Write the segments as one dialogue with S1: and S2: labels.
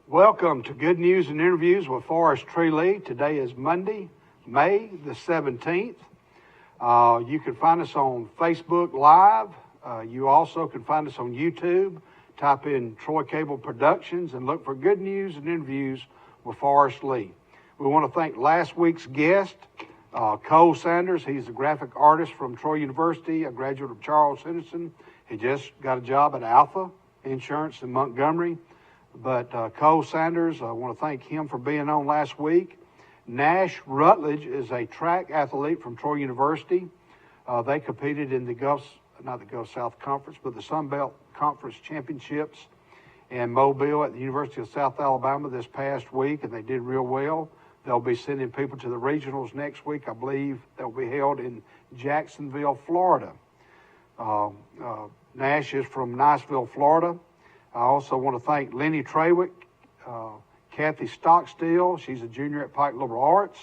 S1: Welcome to Good News and Interviews with Forrest Lee. Today is Monday, May the 17th. You can find us on Facebook Live. You also can find us on YouTube. Type in Troy Cable Productions and look for Good News and Interviews with Forrest Lee. We want to thank last week's guest, Cole Sanders. He's a graphic artist from Troy University, a graduate of Charles Henderson. He just got a job at Alpha Insurance in Montgomery. But Cole Sanders, I want to thank him for being on last week. Nash Rutledge is a track athlete from Troy University. They competed in not the Gulf South Conference, but the Sun Belt Conference Championships in Mobile at the University of South Alabama this past week, and they did real well. They'll be sending people to the regionals next week. I believe they'll be held in Jacksonville, Florida. Nash is from Niceville, Florida. I also want to thank Lenny Trawick, Kathy Stockstill, she's a junior at Pike Liberal Arts,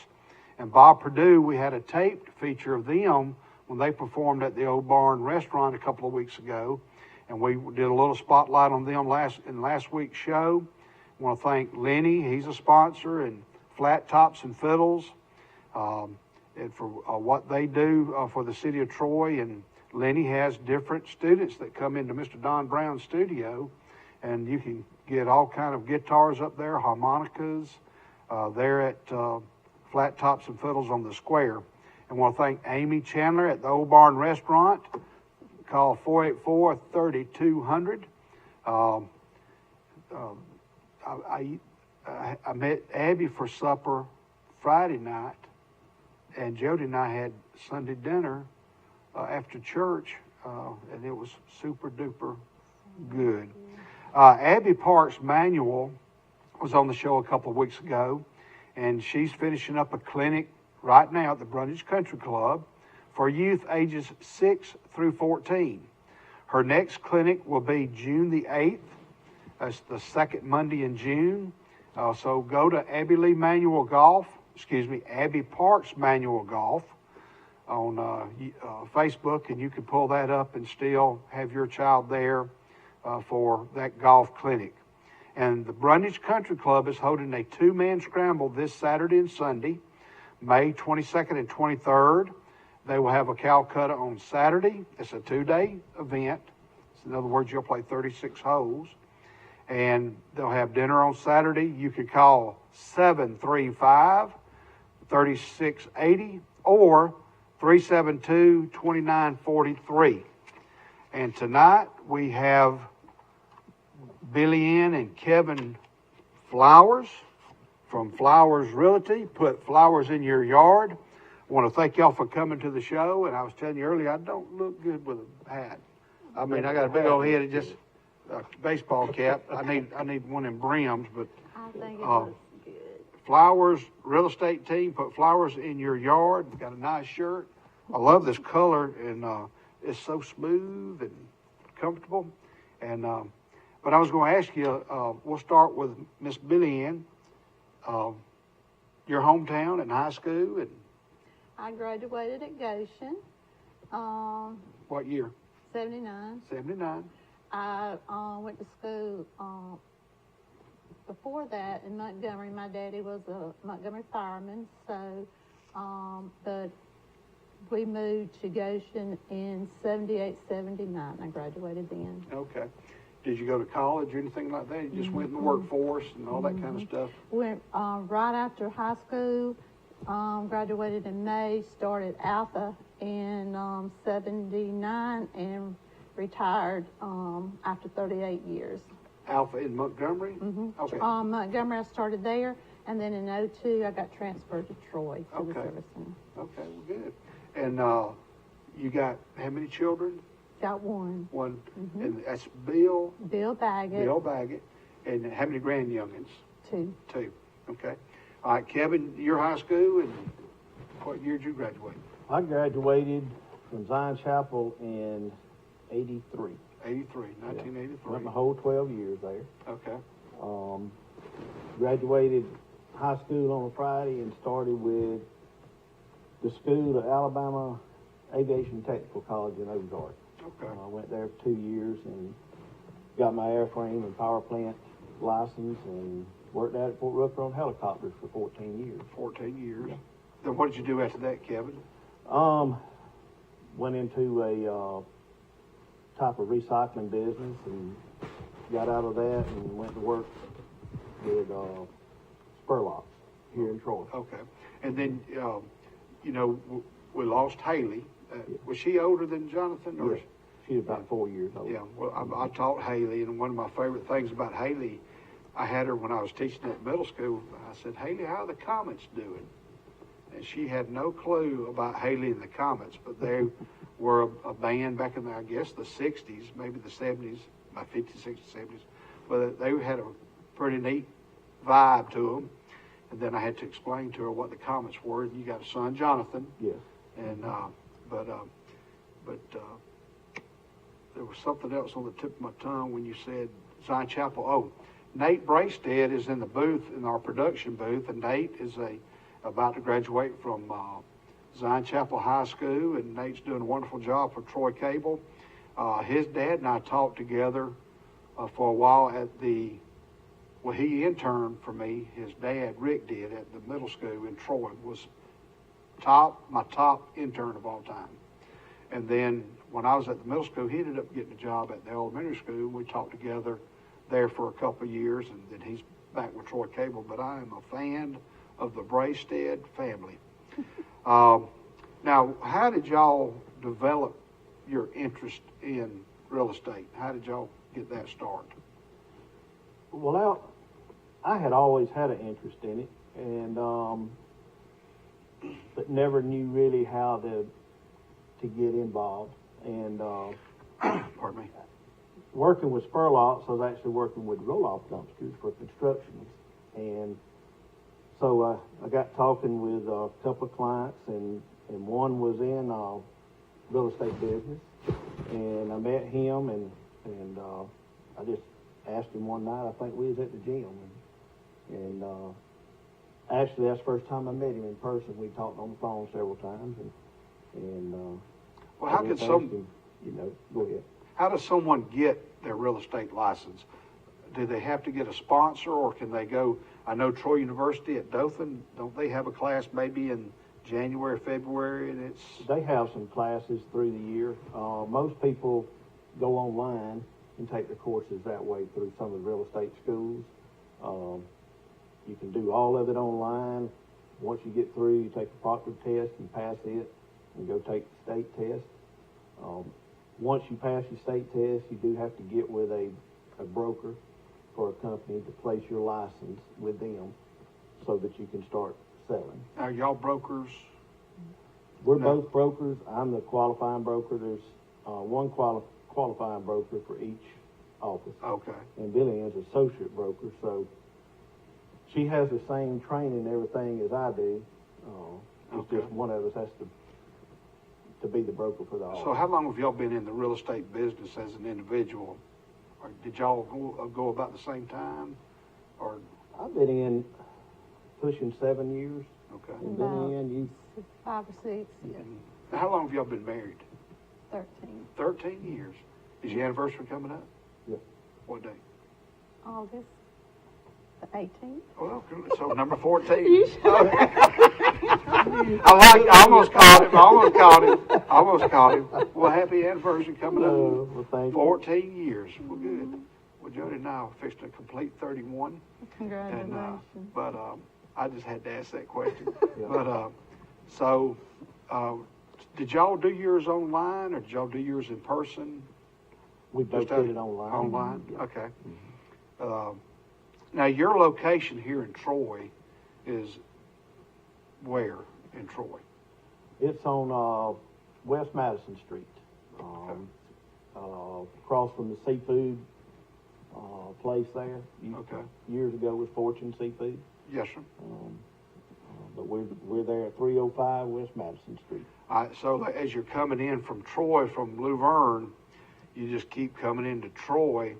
S1: and Bob Perdue. We had a taped feature of them when they performed at the Old Barn Restaurant a couple of weeks ago, and we did a little spotlight on them in last week's show. I want to thank Lenny, he's a sponsor, and Flat Tops and Fiddles, and for what they do for the city of Troy. And Lenny has different students that come into Mr. Don Brown's studio, and you can get all kind of guitars up there, harmonicas. They're at Flat Tops and Fiddles on the Square. And I want to thank Amy Chandler at the Old Barn Restaurant. Call 484-3200. I met Abby for supper Friday night, and Jody and I had Sunday dinner after church, and it was super duper good. Abby Parks Manuel was on the show a couple of weeks ago, and she's finishing up a clinic right now at the Brundage Country Club for youth ages 6 through 14. Her next clinic will be June the 8th. That's the second Monday in June. So go to Abby Parks Manual Golf on Facebook, and you can pull that up and still have your child there for that golf clinic. And the Brundage Country Club is holding a two-man scramble this Saturday and Sunday, May 22nd and 23rd. They will have a Calcutta on Saturday. It's a two-day event. So in other words, you'll play 36 holes. And they'll have dinner on Saturday. You can call 735-3680 or 372-2943. And tonight we have Billy Ann and Kevin Flowers from Flowers Realty. Put flowers in your yard. I want to thank y'all for coming to the show. And I was telling you earlier, I don't look good with a hat. I mean, I got a big old head. It just baseball cap. I need one in brims, but
S2: I think it looks good.
S1: Flowers Real Estate Team. Put flowers in your yard. Got a nice shirt. I love this color, and it's so smooth and comfortable. And but I was going to ask you. We'll start with Miss Billy Ann. Your hometown and high school, and
S2: I graduated at Goshen.
S1: what year?
S2: 79.
S1: 79.
S2: I went to school before that in Montgomery. My daddy was a Montgomery fireman, so but we moved to Goshen in 78, 79. I graduated then.
S1: Okay. Did you go to college or anything like that? You just went in the workforce and all that kind of stuff?
S2: Went right after high school, graduated in May, started Alpha in 79, and retired after 38 years.
S1: Alpha in Montgomery?
S2: Mm-hmm.
S1: Okay.
S2: Montgomery, I started there, and then in 02, I got transferred to Troy to the service center.
S1: Okay, well, good. And you got how many children?
S2: Got one.
S1: One.
S2: Mm-hmm.
S1: And that's Bill
S2: Baggett.
S1: Bill Baggett. And how many grandyoungins?
S2: Two.
S1: Okay. All right, Kevin, your high school, and what year did you graduate?
S3: I graduated from Zion Chapel in 83.
S1: 1983.
S3: Went my whole 12 years there.
S1: Okay.
S3: Graduated high school on a Friday and started with the school at Alabama Aviation Technical College in Ozark.
S1: Okay.
S3: I went there for 2 years and got my airframe and power plant license and worked out at Fort Rucker on helicopters for 14 years.
S1: 14 years.
S3: Yeah.
S1: Then what did you do after that, Kevin?
S3: Went into a type of recycling business and got out of that and went to work with Spurlocks here in Troy.
S1: Okay. And then, we lost Haley. Was she older than Jonathan? Or?
S3: Yes. She's about 4 years old.
S1: Yeah, well, I taught Haley, and one of my favorite things about Haley, I had her when I was teaching at middle school. I said, Haley, how are the Comets doing? And she had no clue about Haley and the Comets, but they were a band back in the, I guess, the 60s, maybe the 70s, my 50s, 60s, 70s. But they had a pretty neat vibe to them. And then I had to explain to her what the Comets were. And you got a son, Jonathan.
S3: Yes.
S1: And but there was something else on the tip of my tongue when you said Zion Chapel. Oh, Nate Braystead is in the booth, in our production booth, and Nate is about to graduate from Zion Chapel High School, and Nate's doing a wonderful job for Troy Cable. His dad and I talked together for a while he interned for me. His dad, Rick, did at the middle school in Troy, was my top intern of all time. And then when I was at the middle school, he ended up getting a job at the elementary school. We talked together there for a couple of years, and then he's back with Troy Cable. But I am a fan of the Braystead family. Now, how did y'all develop your interest in real estate? How did y'all get that started?
S3: Well, I had always had an interest in it, and but never knew really how to get involved. And
S1: Pardon me.
S3: Working with Spurlocks, I was actually working with roll-off dumpsters for constructions, and so I got talking with a couple of clients, and one was in real estate business, and I met him, and I just asked him one night. I think we was at the gym, and actually that's the first time I met him in person. We talked on the phone several times, and
S1: well, how could some,
S3: go ahead.
S1: How does someone get their real estate license? Do they have to get a sponsor, or can they go? I know Troy University at Dothan, don't they have a class maybe in January, February, and it's...
S3: They have some classes through the year. Most people go online and take their courses that way through some of the real estate schools. You can do all of it online. Once you get through, you take the proctor test and pass it, and go take the state test. Once you pass your state test, you do have to get with a broker for a company to place your license with them so that you can start selling.
S1: Are y'all brokers?
S3: We're both brokers. I'm the qualifying broker. There's one qualifying broker for each office.
S1: Okay.
S3: And Billy is associate broker, so she has the same training and everything as I do. It's just one of us has to be the broker for the office.
S1: So how long have y'all been in the real estate business as an individual? Or did y'all go about the same time? Or
S3: I've been in pushing 7 years.
S1: okay.
S3: And been in
S2: 5 or 6, yeah.
S1: How long have y'all been married?
S2: 13.
S1: 13 years. Is your anniversary coming up?
S3: Yes.
S1: What day?
S2: August the 18th.
S1: Well, so number 14.
S2: You should.
S1: I almost caught him. Well, happy anniversary coming up.
S3: Well, thank you.
S1: 14 years. Well, good. Well, Jody and I are fixing to complete 31.
S2: Congratulations.
S1: But I just had to ask that question.
S3: Yeah.
S1: But so did y'all do yours online, or did y'all do yours in person?
S3: We both did it online.
S1: Online?
S3: Yeah.
S1: Okay. Now, your location here in Troy is where in Troy?
S3: It's on West Madison Street, across from the seafood place there.
S1: Okay.
S3: Years ago was Fortune Seafood.
S1: Yes, sir.
S3: But we're there at 305 West Madison Street.
S1: So as you're coming in from Troy, from Luverne, you just keep coming into Troy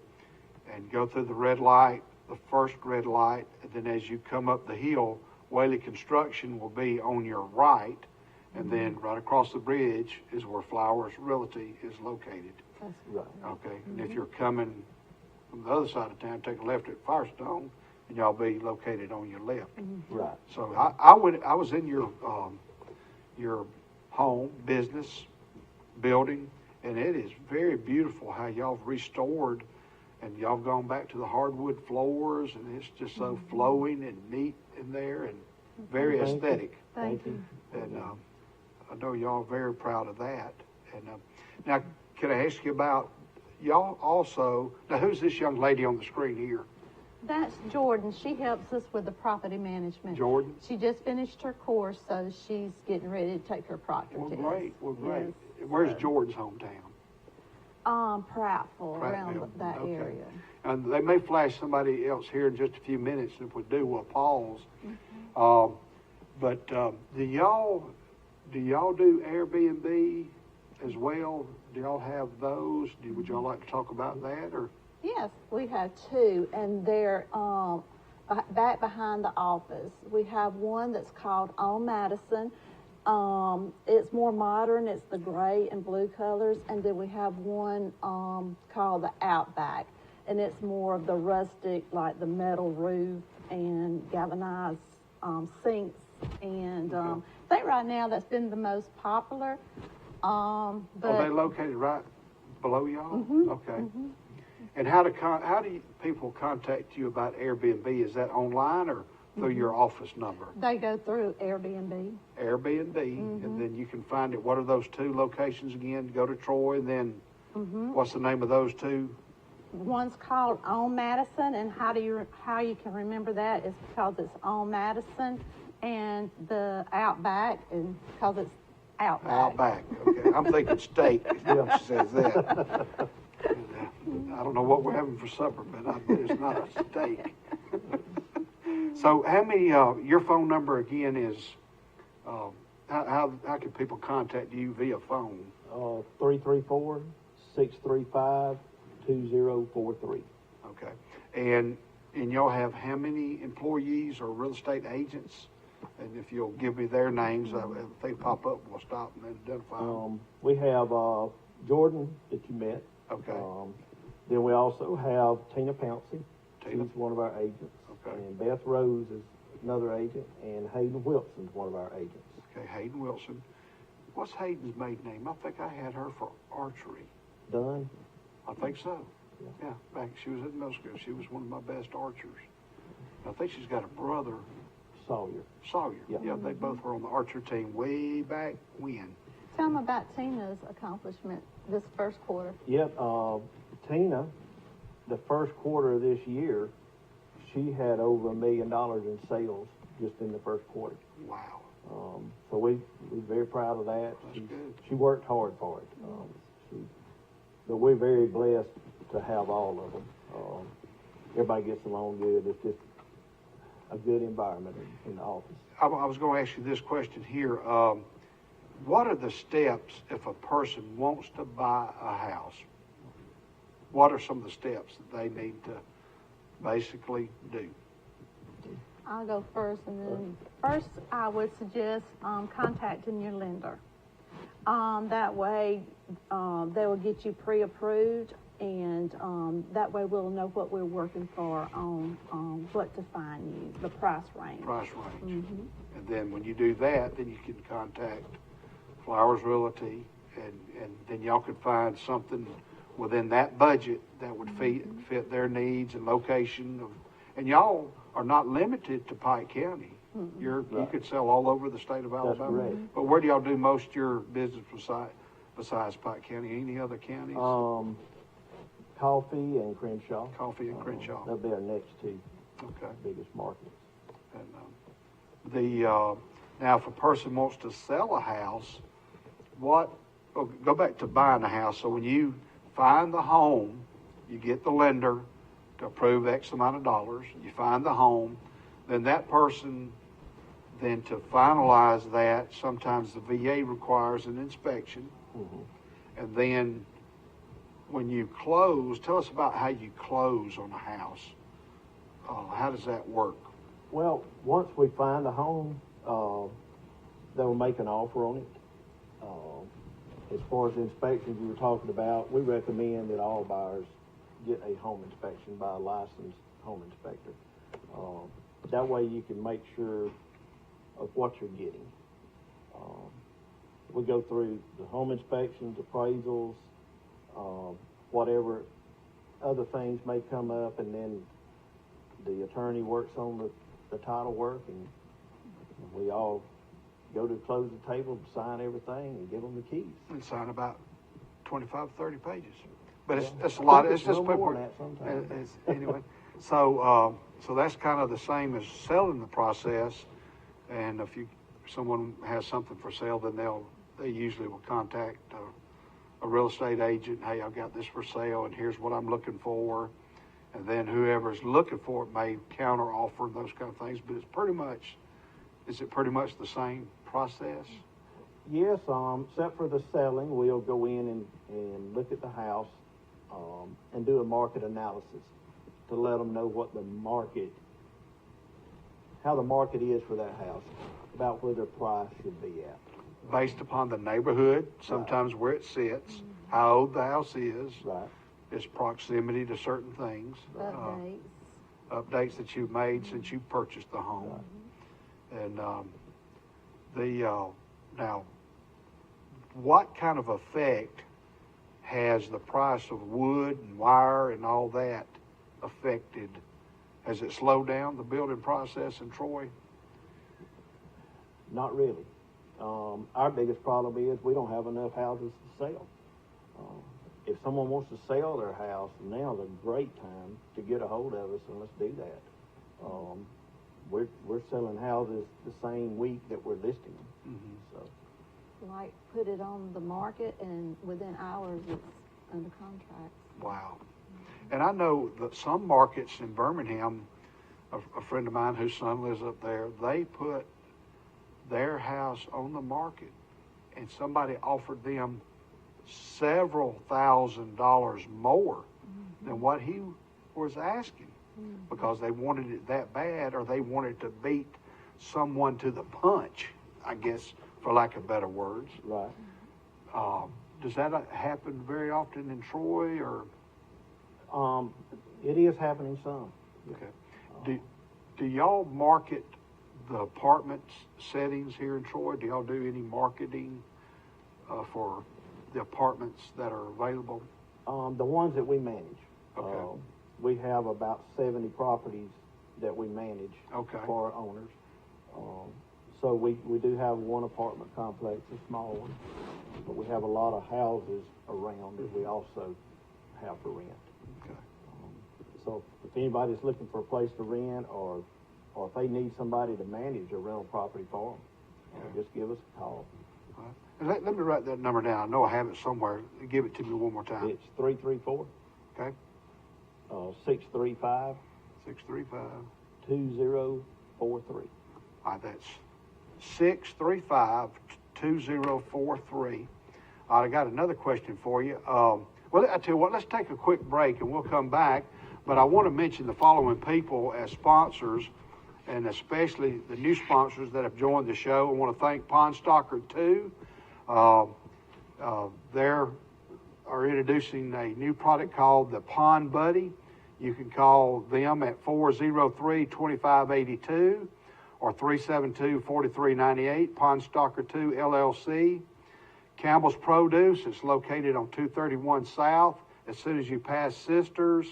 S1: and go through the red light, the first red light, and then as you come up the hill, Whaley Construction will be on your right, and then right across the bridge is where Flowers Realty is located.
S2: That's
S3: Right.
S1: Okay, and if you're coming from the other side of town, take a left at Firestone, and y'all be located on your left.
S3: Right.
S1: So I was in your home, business, building, and it is very beautiful how y'all have restored, and y'all have gone back to the hardwood floors, and it's just so flowing and neat in there, and very
S3: Thank you.
S1: aesthetic.
S2: Thank you.
S1: And I know y'all are very proud of that. And now, can I ask you about y'all also? Now, who's this young lady on the screen here?
S2: That's Jordan. She helps us with the property management.
S1: Jordan?
S2: She just finished her course, so she's getting ready to take her proctor
S1: Well,
S2: test.
S1: great. Well, great.
S2: Yes.
S1: Where's Jordan's hometown?
S2: Prattville, around
S1: Prattville,
S2: that
S1: okay.
S2: area.
S1: And they may flash somebody else here in just a few minutes. If we do, we'll pause. But do y'all do Airbnb as well? Do y'all have those? Would y'all like to talk about that, or?
S2: Yes, we have two, and they're back behind the office. We have one that's called On Madison. It's more modern. It's the gray and blue colors. And then we have one called the Outback, and it's more of the rustic, like the metal roof and galvanized sinks. And I think right now that's been the most popular.
S1: Are they located right below y'all? Okay.
S2: Mm-hmm.
S1: And how do people contact you about Airbnb? Is that online or through your office number?
S2: They go through Airbnb.
S1: Airbnb, and then you can find it. What are those two locations again? Go to Troy, and then what's the name of those two?
S2: One's called On Madison, and how you can remember that is because it's On Madison, and the Outback, and because it's Outback.
S1: Outback. Okay, I'm thinking steak. When she says that. I don't know what we're having for supper, but it's not a steak. So, how many? Your phone number again is. How can people contact you via phone?
S3: 334-635-2043.
S1: Okay, and y'all have how many employees or real estate agents? And if you'll give me their names, if they pop up, we'll stop and identify them.
S3: We have Jordan that you met.
S1: Okay.
S3: Then we also have Tina Pouncey.
S1: Tina.
S3: She's one of our agents.
S1: Okay.
S3: And Beth Rose is another agent, and Hayden Wilson's one of our agents.
S1: Okay, Hayden Wilson. What's Hayden's maiden name? I think I had her for archery.
S3: Dunn?
S1: I think so.
S3: Yeah.
S1: Yeah, back she was in middle school. She was one of my best archers. I think she's got a brother,
S3: Sawyer.
S1: Sawyer.
S3: Yeah.
S1: They both were on the archer team way back when.
S2: Tell them about Tina's accomplishment this first quarter.
S3: Yep, Tina, the first quarter of this year, she had over $1 million in sales just in the first quarter.
S1: Wow.
S3: So we're very proud of that.
S1: That's good.
S3: She worked hard for it. But we're very blessed to have all of them. Everybody gets along good. It's just a good environment in the office.
S1: I was going to ask you this question here. What are the steps if a person wants to buy a house? What are some of the steps that they need to basically do?
S2: I'll go first, and then first I would suggest contacting your lender. That way they will get you pre-approved, and that way we'll know what we're working for on what to find you, the price range.
S1: Price range. And then when you do that, then you can contact Flowers Realty, and then y'all could find something within that budget that would fit their needs and location and y'all are not limited to Pike County. You could sell all over the state of Alabama.
S3: That's correct.
S1: But where do y'all do most of your business besides Pike County? Any other counties?
S3: Coffee and Crenshaw.
S1: Coffee and Crenshaw.
S3: They'll be our next two
S1: Okay.
S3: biggest markets.
S1: And now if a person wants to sell a house, go back to buying a house. So when you find the home, you get the lender to approve X amount of dollars, you find the home, then that person, then to finalize that, sometimes the VA requires an inspection. And then when you close, tell us about how you close on a house. How does that work?
S3: Well, once we find a home, they'll make an offer on it. As far as the inspections you were talking about, we recommend that all buyers get a home inspection by a licensed home inspector. That way you can make sure of what you're getting. We go through the home inspections, appraisals, whatever other things may come up, and then the attorney works on the title work, and we all go to the closing table, sign everything, and give them the keys.
S1: And sign about 25, 30 pages. But
S3: Yeah.
S1: it's a lot. It's just
S3: No more
S1: paperwork.
S3: than that sometimes.
S1: Anyway, so that's kind of the same as selling the process. And if someone has something for sale, then they usually will contact a real estate agent. Hey, I've got this for sale, and here's what I'm looking for. And then whoever's looking for it may counter offer those kind of things. But is it pretty much the same process?
S3: Yes, except for the selling, we'll go in and look at the house and do a market analysis to let them know how the market is for that house, about where their price should be at.
S1: Based upon the neighborhood, sometimes where it sits, how old the house is,
S3: Right.
S1: its proximity to certain things,
S2: Updates.
S1: updates that you've made since you purchased the home. And now, what kind of effect has the price of wood and wire and all that affected? Has it slowed down the building process in Troy?
S3: Not really. Our biggest problem is we don't have enough houses to sell. If someone wants to sell their house, now's a great time to get a hold of us and let's do that. We're selling houses the same week that we're listing them. So
S2: Like, put it on the market, and within hours, it's under contract.
S1: Wow. And I know that some markets in Birmingham, a friend of mine whose son lives up there, they put their house on the market, and somebody offered them several $1,000s more than what he was asking, because they wanted it that bad, or they wanted to beat someone to the punch, I guess, for lack of better words.
S3: right.
S1: Does that happen very often in Troy, or?
S3: It is happening some.
S1: Okay. Do y'all market the apartment settings here in Troy? Do y'all do any marketing for the apartments that are available?
S3: The ones that we manage.
S1: Okay.
S3: We have about 70 properties that we manage
S1: Okay.
S3: for our owners. So we do have one apartment complex, a small one, but we have a lot of houses around that we also have for rent.
S1: Okay.
S3: So if anybody's looking for a place to rent, or if they need somebody to manage a rental property for them, just give us a call.
S1: All right. And let me write that number down. I know I have it somewhere. Give it to me one more time.
S3: It's 334
S1: Okay.
S3: 635
S1: 635.
S3: 2043.
S1: All right, that's 635-2043. All right, I got another question for you. Well, I tell you what, let's take a quick break and we'll come back. But I want to mention the following people as sponsors, and especially the new sponsors that have joined the show. I want to thank Pond Stalker 2. They are introducing a new product called the Pond Buddy. You can call them at 403-2582 or 372-4398, Pond Stalker 2 LLC. Campbell's Produce is located on 231 South. As soon as you pass Sisters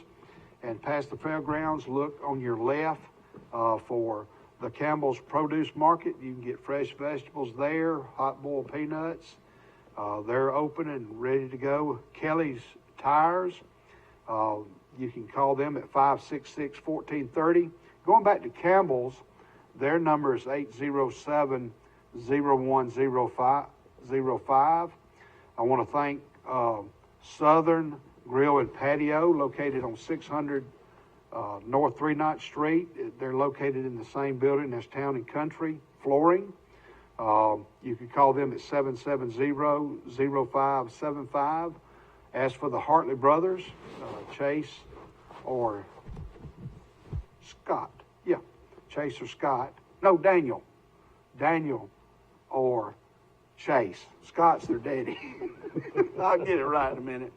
S1: and past the fairgrounds, look on your left for the Campbell's Produce Market. You can get fresh vegetables there, hot boiled peanuts. They're open and ready to go. Kelly's Tires, you can call them at 566-1430. Going back to Campbell's, their number is 807-0105. I want to thank Southern Grill and Patio, located on 600 North 39th Street. They're located in the same building as Town and Country Flooring. You can call them at 770-0575. As for the Hartley brothers, Chase or Scott. Yeah, Chase or Scott. No, Daniel. Daniel or Chase. Scott's their daddy. I'll get it right in a minute.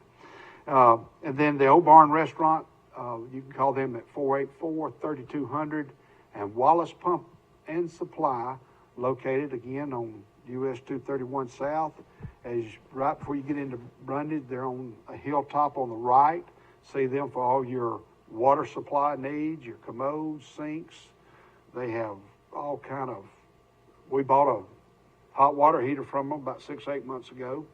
S1: And then the Old Barn Restaurant, you can call them at 484-3200. And Wallace Pump and Supply, located again on US 231 South. Right before you get into Brundage, they're on a hilltop on the right. See them for all your water supply needs, your commodes, sinks. They have all kind of, we bought a hot water heater from them about 6-8 months ago.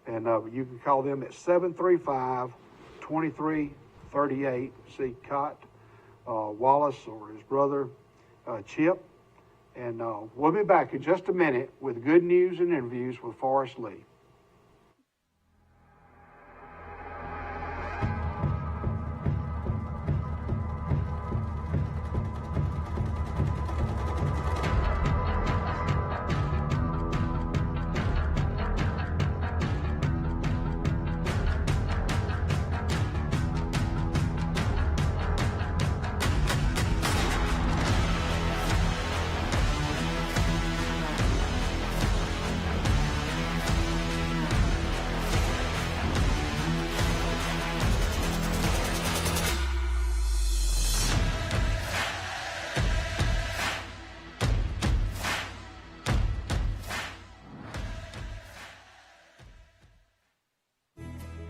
S1: And you can call them at 735-2338. See Cott Wallace or his brother Chip. And we'll be back in just a minute with good news and interviews with Forrest Lee.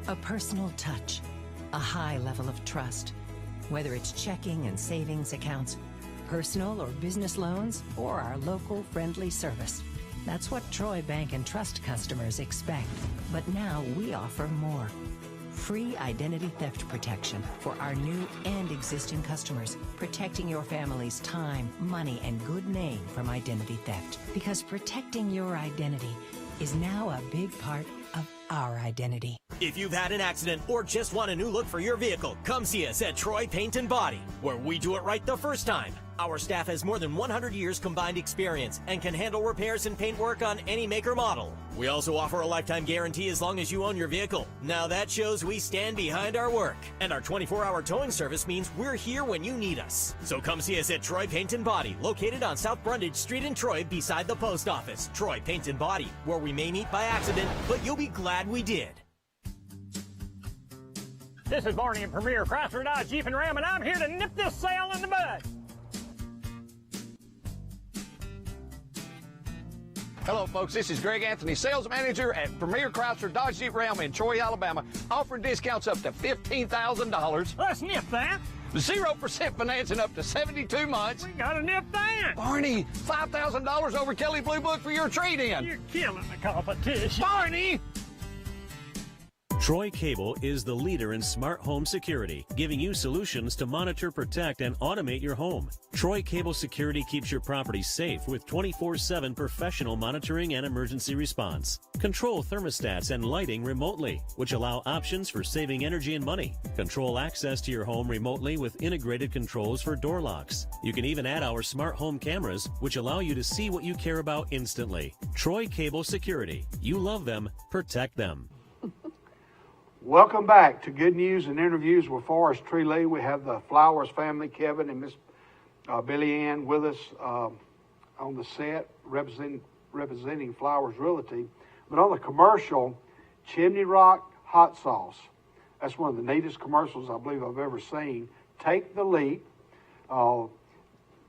S4: A personal touch, a high level of trust. Whether it's checking and savings accounts, personal or business loans, or our local friendly service. That's what Troy Bank and Trust customers expect. But now we offer more. Free identity theft protection for our new and existing customers, protecting your family's time, money, and good name from identity theft. Because protecting your identity is now a big part of our identity.
S5: If you've had an accident or just want a new look for your vehicle, come see us at Troy Paint and Body, where we do it right the first time. Our staff has more than 100 years combined experience and can handle repairs and paint work on any make or model. We also offer a lifetime guarantee as long as you own your vehicle. Now that shows we stand behind our work. And our 24-hour towing service means we're here when you need us. So come see us at Troy Paint and Body, located on South Brundage Street in Troy beside the post office. Troy Paint and Body, where we may meet by accident, but you'll be glad we did.
S6: This is Barney in Premier Chrysler Dodge Jeep and Ram, and I'm here to nip this sale in the bud.
S7: Hello, folks. This is Greg Anthony, sales manager at Premier Chrysler Dodge Jeep Ram in Troy, Alabama, offering discounts up to $15,000.
S6: Let's nip that.
S7: 0% financing up to 72 months.
S6: We gotta nip that.
S7: Barney, $5,000 over Kelly Blue Book for your trade-in.
S6: You're killing the competition.
S7: Barney!
S8: Troy Cable is the leader in smart home security, giving you solutions to monitor, protect, and automate your home. Troy Cable Security keeps your property safe with 24/7 professional monitoring and emergency response. Control thermostats and lighting remotely, which allow options for saving energy and money. Control access to your home remotely with integrated controls for door locks. You can even add our smart home cameras, which allow you to see what you care about instantly. Troy Cable Security. You love them, protect them.
S1: Welcome back to Good News and Interviews with Forrest Lee. We have the Flowers family, Kevin and Miss Billy Ann, with us on the set, representing Flowers Realty. But on the commercial, Chimney Rock Hot Sauce. That's one of the neatest commercials I believe I've ever seen. Take the leap.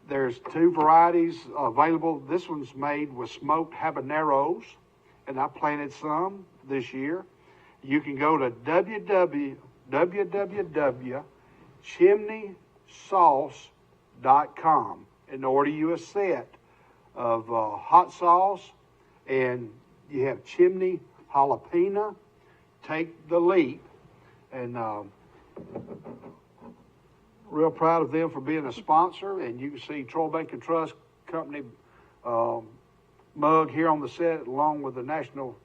S1: There's 2 varieties available. This one's made with smoked habaneros, and I planted some this year. You can go to www.chimneysauce.com and order you a set of hot sauce, and you have chimney jalapeno. Take the leap, and real proud of them for being a sponsor. And you can see Troy Bank and Trust Company mug here on the set, along with the national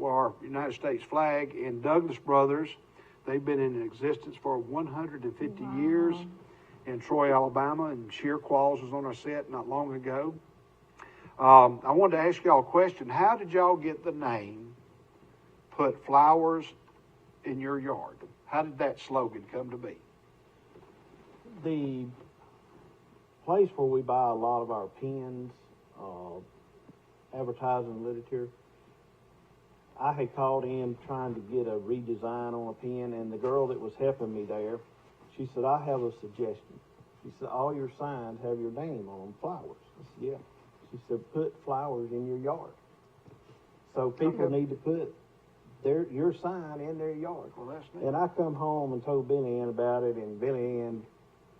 S1: our United States flag, and Douglas Brothers. They've been in existence for 150 years in Troy, Alabama, and Sheer Qualls was on our set not long ago. I wanted to ask y'all a question. How did y'all get the name, put flowers in your yard? How did that slogan come to be?
S3: The place where we buy a lot of our pens, advertising literature, I had called in trying to get a redesign on a pen, and the girl that was helping me there, she said, I have a suggestion. She said, all your signs have your name on them, flowers. I said, yeah. She said, put flowers in your yard. So people need to put your sign in their yard.
S1: Well, that's neat.
S3: And I come home and told Billy Ann about it, and Billy Ann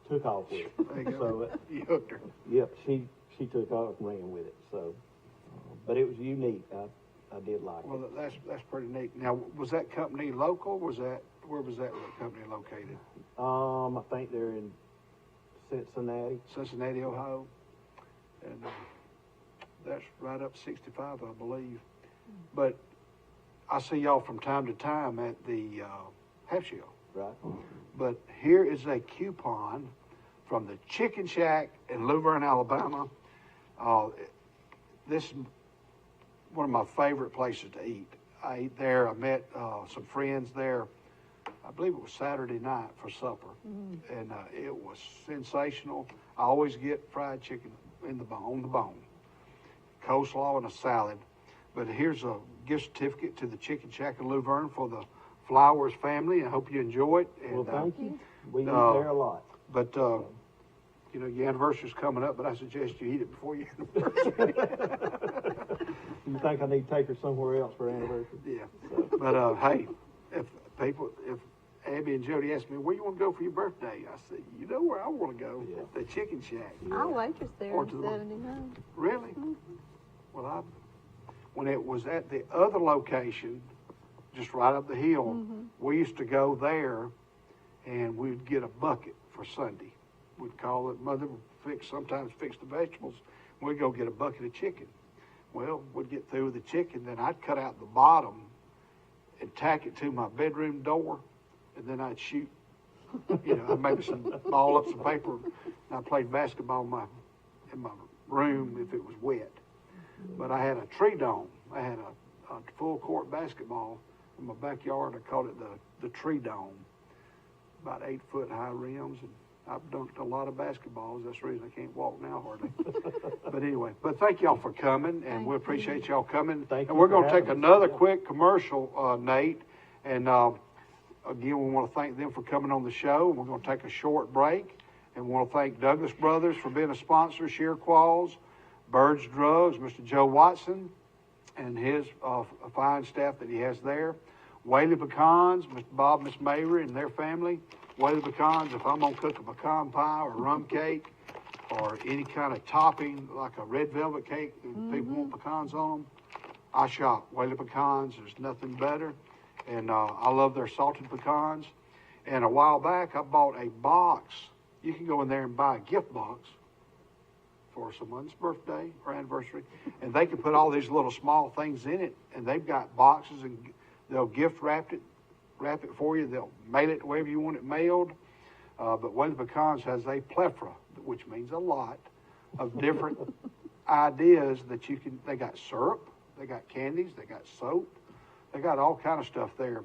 S3: took off with it.
S1: There you go.
S3: So,
S1: You hooked her.
S3: yep, she took off and ran with it. So, but it was unique. I did like
S1: Well,
S3: it.
S1: that's pretty neat. Now, was that company local? Where was that company located?
S3: I think they're in Cincinnati.
S1: Cincinnati, Ohio, and that's right up 65, I believe. But I see y'all from time to time at the half show.
S3: Right.
S1: But here is a coupon from the Chicken Shack in Luverne, Alabama. This is one of my favorite places to eat. I ate there. I met some friends there. I believe it was Saturday night for supper, and it was sensational. I always get fried chicken on the bone, coleslaw and a salad. But here's a gift certificate to the Chicken Shack in Luverne for the Flowers family. I hope you enjoy it. And,
S3: Well, thank you. We eat there a lot.
S1: But you know, your anniversary's coming up, but I suggest you eat it before your anniversary.
S3: You think I need to take her somewhere else for her anniversary?
S1: Yeah. But hey, if Abby and Jody ask me, where you want to go for your birthday? I say, you know where I want to go?
S3: Yeah.
S1: The Chicken Shack.
S2: I waitressed there
S1: Or
S2: in
S1: to the-
S2: 79.
S1: Really? Well, when it was at the other location, just right up the hill, we used to go there, and we'd get a bucket for Sunday. We'd call it, Mother would sometimes fix the vegetables. We'd go get a bucket of chicken. Well, we'd get through with the chicken, then I'd cut out the bottom and tack it to my bedroom door, and then I'd shoot. You know, I'd maybe ball up some paper, and I played basketball in my room if it was wet. But I had a tree dome. I had a full court basketball in my backyard. I called it the tree dome. About 8 foot high rims, and I've dunked a lot of basketballs. That's the reason I can't walk now hardly. But anyway, thank y'all for coming, and we appreciate y'all coming.
S3: Thank you
S1: and we're
S3: for
S1: going to take
S3: having us.
S1: another
S3: Yeah.
S1: quick commercial, Nate, and again, we want to thank them for coming on the show. We're going to take a short break, and we want to thank Douglas Brothers for being a sponsor, Shear Qualls, Bird's Drugs, Mr. Joe Watson, and his fine staff that he has there. Whaley Pecans, Mr. Bob, Miss Mary, and their family. Whaley Pecans, if I'm going to cook a pecan pie or a rum cake or any kind of topping, like a red velvet cake, and people want pecans on them, I shop Whaley Pecans. There's nothing better. And I love their salted pecans. And a while back, I bought a box. You can go in there and buy a gift box for someone's birthday or anniversary, and they can put all these little small things in it, and they've got boxes, and they'll gift wrap it for you. They'll mail it wherever you want it mailed. But Whaley Pecans has a plethora, which means a lot, of different ideas that you can. They got syrup, they got candies, they got soap, they got all kind of stuff there.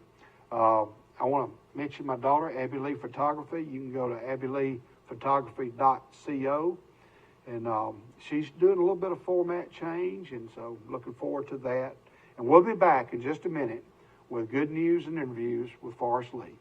S1: I want to mention my daughter, Abby Lee Photography. You can go to abbyleephotography.co. And she's doing a little bit of format change, and so looking forward to that. And we'll be back in just a minute with good news and interviews with Forrest Lee.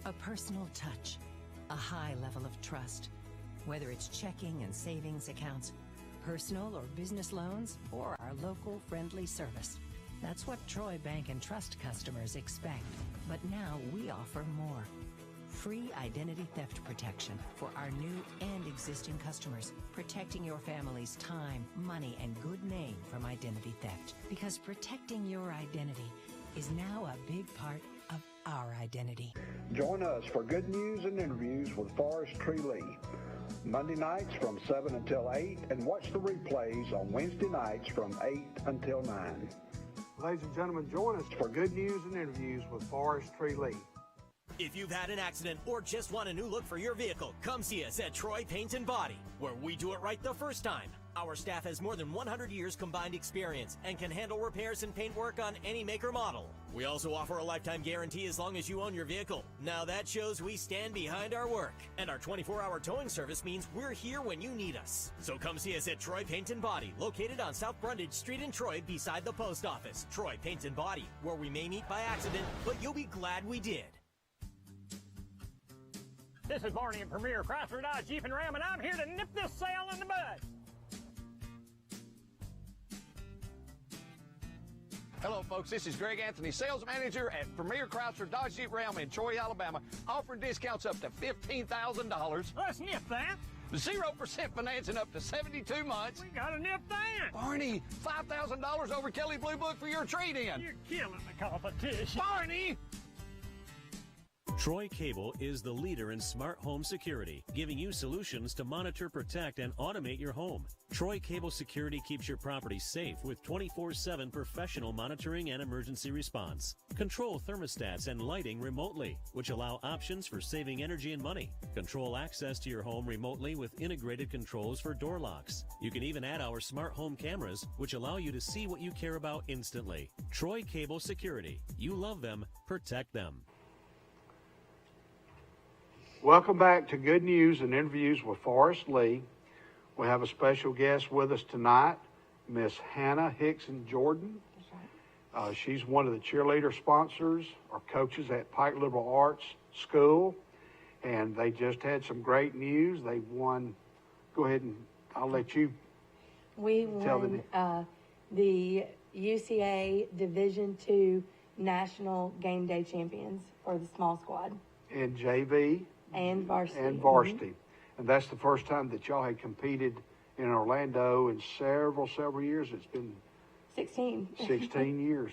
S4: A personal touch, a high level of trust. Whether it's checking and savings accounts, personal or business loans, or our local friendly service. That's what Troy Bank and Trust customers expect. But now we offer more. free identity theft protection for our new and existing customers, protecting your family's time, money, and good name from identity theft. Because protecting your identity is now a big part of our identity.
S1: Join us for good news and interviews with Forrest Lee. Monday nights from 7 until 8, and watch the replays on Wednesday nights from 8 until 9. Ladies and gentlemen, join us for good news and interviews with Forrest Lee.
S5: If you've had an accident or just want a new look for your vehicle, come see us at Troy Paint and Body, where we do it right the first time. Our staff has more than 100 years combined experience and can handle repairs and paint work on any make or model. We also offer a lifetime guarantee as long as you own your vehicle. Now that shows we stand behind our work. And our 24-hour towing service means we're here when you need us. So come see us at Troy Paint and Body, located on South Brundage Street in Troy beside the post office. Troy Paint and Body, where we may meet by accident, but you'll be glad we did.
S6: This is Barney in Premier Chrysler Dodge Jeep and Ram, and I'm here to nip this sale in the bud.
S7: Hello, folks. This is Greg Anthony, sales manager at Premier Chrysler Dodge Jeep Ram in Troy, Alabama, offering discounts up to $15,000.
S6: Let's nip that.
S7: 0% financing up to 72 months.
S6: We gotta nip that.
S7: Barney, $5,000 over Kelly Blue Book for your trade-in.
S6: You're killing the competition.
S7: Barney!
S8: Troy Cable is the leader in smart home security, giving you solutions to monitor, protect, and automate your home. Troy Cable Security keeps your property safe with 24/7 professional monitoring and emergency response. Control thermostats and lighting remotely, which allow options for saving energy and money. Control access to your home remotely with integrated controls for door locks. You can even add our smart home cameras, which allow you to see what you care about instantly. Troy Cable Security. You love them, protect them.
S1: Welcome back to Good News and Interviews with Forrest Lee. We have a special guest with us tonight, Miss Hannah Hickson Jordan. She's one of the cheerleader sponsors or coaches at Pike Liberal Arts School, and they just had some great news. They won. Go ahead and I'll let you.
S9: We
S1: tell
S9: won the UCA Division II National Game Day Champions for the small squad.
S1: In JV.
S9: And varsity.
S1: And varsity. And that's the first time that y'all had competed in Orlando in several years. It's been
S9: 16
S1: years.
S9: 16
S1: And
S9: years.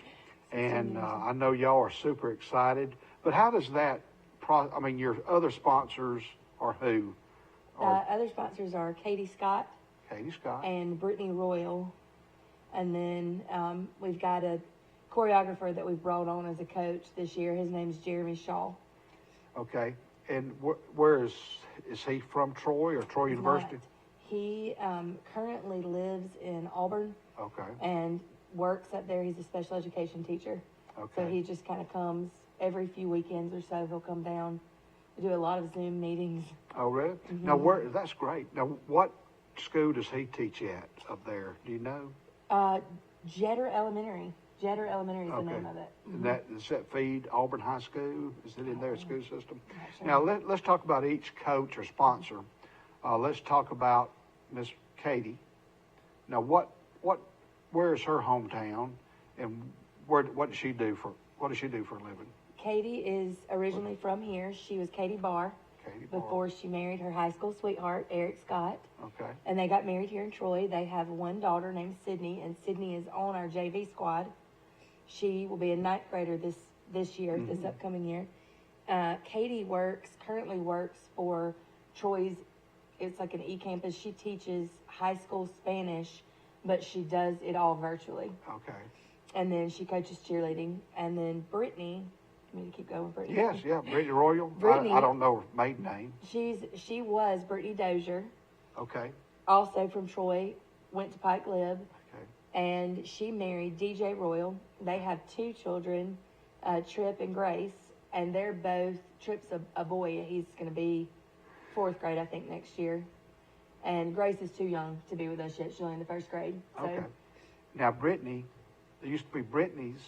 S1: I know y'all are super excited. But how does that, your other sponsors are who?
S9: Other sponsors are Katie Scott and Brittany Royal. And then we've got a choreographer that we've brought on as a coach this year. His name's Jeremy Shaw.
S1: Okay. And where is he from, Troy or Troy University?
S9: Not. He currently lives in Auburn.
S1: Okay.
S9: And works up there. He's a special education teacher.
S1: Okay.
S9: So he just kind of comes every few weekends or so. He'll come down. We do a lot of Zoom meetings.
S1: Oh, really?
S9: Mm-hmm.
S1: Now, that's great. Now, what school does he teach at up there? Do you know?
S9: Jetter Elementary. Jetter Elementary is the name of it.
S1: Mm-hmm. Does that feed Auburn High School? Is it in their school system?
S9: Sure.
S1: Now, let's talk about each coach or sponsor. Let's talk about Miss Katie. Now, where is her hometown, and what does she do for a living?
S9: Katie is originally from here. She was Katie Barr before she married her high school sweetheart, Eric Scott.
S1: Okay.
S9: And they got married here in Troy. They have one daughter named Sydney, and Sydney is on our JV squad. She will be a ninth grader this year, this upcoming year. Katie currently works for Troy's, it's like an e-campus. She teaches high school Spanish, but she does it all virtually.
S1: Okay.
S9: And then she coaches cheerleading. And then Brittany, me to keep going with Brittany?
S1: Yes, yeah, Brittany Royal.
S9: Brittany,
S1: I don't know her maiden name.
S9: She was Brittany Dozier.
S1: Okay.
S9: Also from Troy, went to Pike Lib.
S1: Okay.
S9: And she married DJ Royal. They have two children, Trip and Grace, and they're both, Trip's a boy. He's going to be 4th grade, I think, next year. And Grace is too young to be with us yet. She's only in the 1st grade. So.
S1: Okay. Now, Brittany, there used to be Brittany's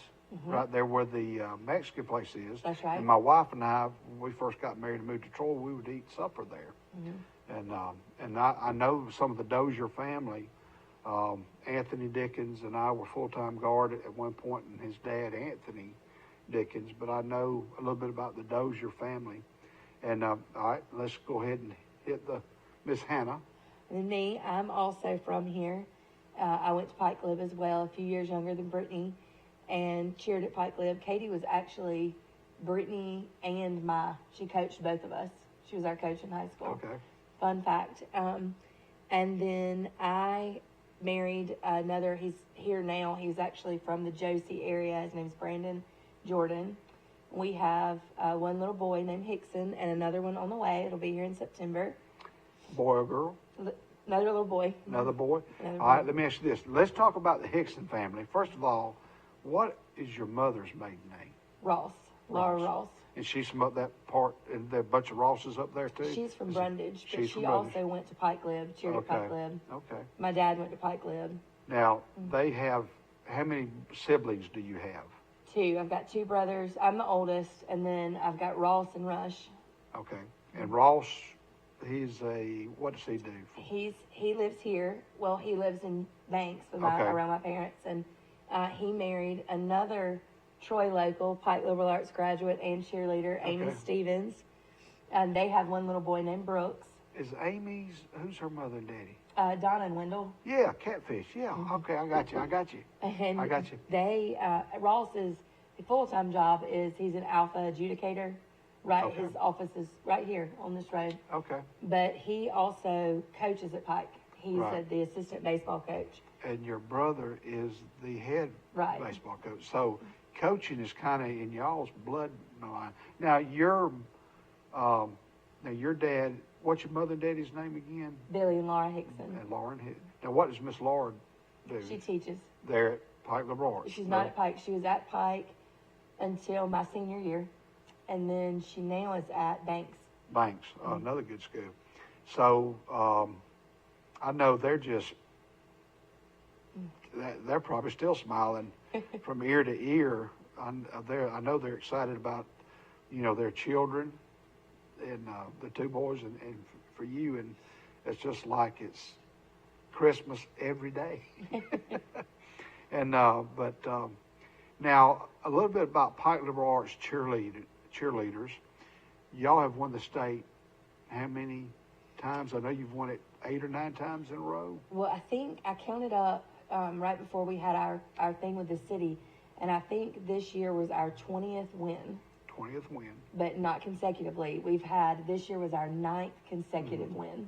S1: right there where the Mexican place is.
S9: That's right.
S1: And my wife and I, when we first got married and moved to Troy, we would eat supper there. And I know some of the Dozier family. Anthony Dickens and I were full-time guard at one point, and his dad, Anthony Dickens. But I know a little bit about the Dozier family. And all right, let's go ahead and hit the Miss Hannah.
S9: And me, I'm also from here. I went to Pike Lib as well, a few years younger than Brittany, and cheered at Pike Lib. Katie was actually Brittany and she coached both of us. She was our coach in high school.
S1: Okay.
S9: Fun fact. And then I married another, he's here now. He's actually from the Josie area. His name's Brandon Jordan. We have one little boy named Hickson and another one on the way. It'll be here in September.
S1: Boy or girl?
S9: Another little boy.
S1: Another boy?
S9: Another
S1: All right,
S9: boy.
S1: let me ask you this. Let's talk about the Hickson family. First of all, what is your mother's maiden name?
S9: Ross. Laura Ross.
S1: And she's from up that part, and there are a bunch of Rosses up there too?
S9: She's from Brundage, but
S1: She's
S9: she
S1: from Brundage.
S9: also went to Pike Lib, cheered at Pike Lib.
S1: Okay.
S9: My dad went to Pike Lib.
S1: Now, they have, how many siblings do you have?
S9: 2. I've got 2 brothers. I'm the oldest, and then I've got Ross and Rush.
S1: Okay. And Ross, what does he do?
S9: He lives here. Well, he lives in Banks with around my parents, and he married another Troy local, Pike Liberal Arts graduate and cheerleader, Amy Stevens. And they have one little boy named Brooks.
S1: Is who's her mother and daddy?
S9: Donna and Wendell.
S1: Yeah, Catfish. Yeah. Okay, I got you.
S9: And
S1: I got you.
S9: They, Ross's full-time job is he's an alpha adjudicator. Right,
S1: Okay.
S9: his office is right here on this road.
S1: Okay.
S9: But he also coaches at Pike. He's the assistant baseball coach.
S1: And your brother is the head
S9: Right.
S1: baseball coach. So coaching is kind of in y'all's bloodline. Now your dad. What's your mother and daddy's name again?
S9: Billy and Laura Hickson.
S1: And Lauren. Now what does Miss Laura do?
S9: She teaches.
S1: There at Pike Liberal Arts.
S9: She's not at Pike. She was at Pike until my senior year. And then she now is at Banks.
S1: Banks, another good school. So I know they're probably still smiling from ear to ear. I know they're excited about, their children and the 2 boys and for you. And it's just like it's Christmas every day. And now a little bit about Pike Liberal Arts cheerleaders. Y'all have won the state how many times? I know you've won it 8 or 9 times in a row.
S9: Well, I think I counted up right before we had our thing with the city, and I think this year was our 20th win.
S1: 20th win.
S9: But not consecutively. This year was our 9th consecutive win.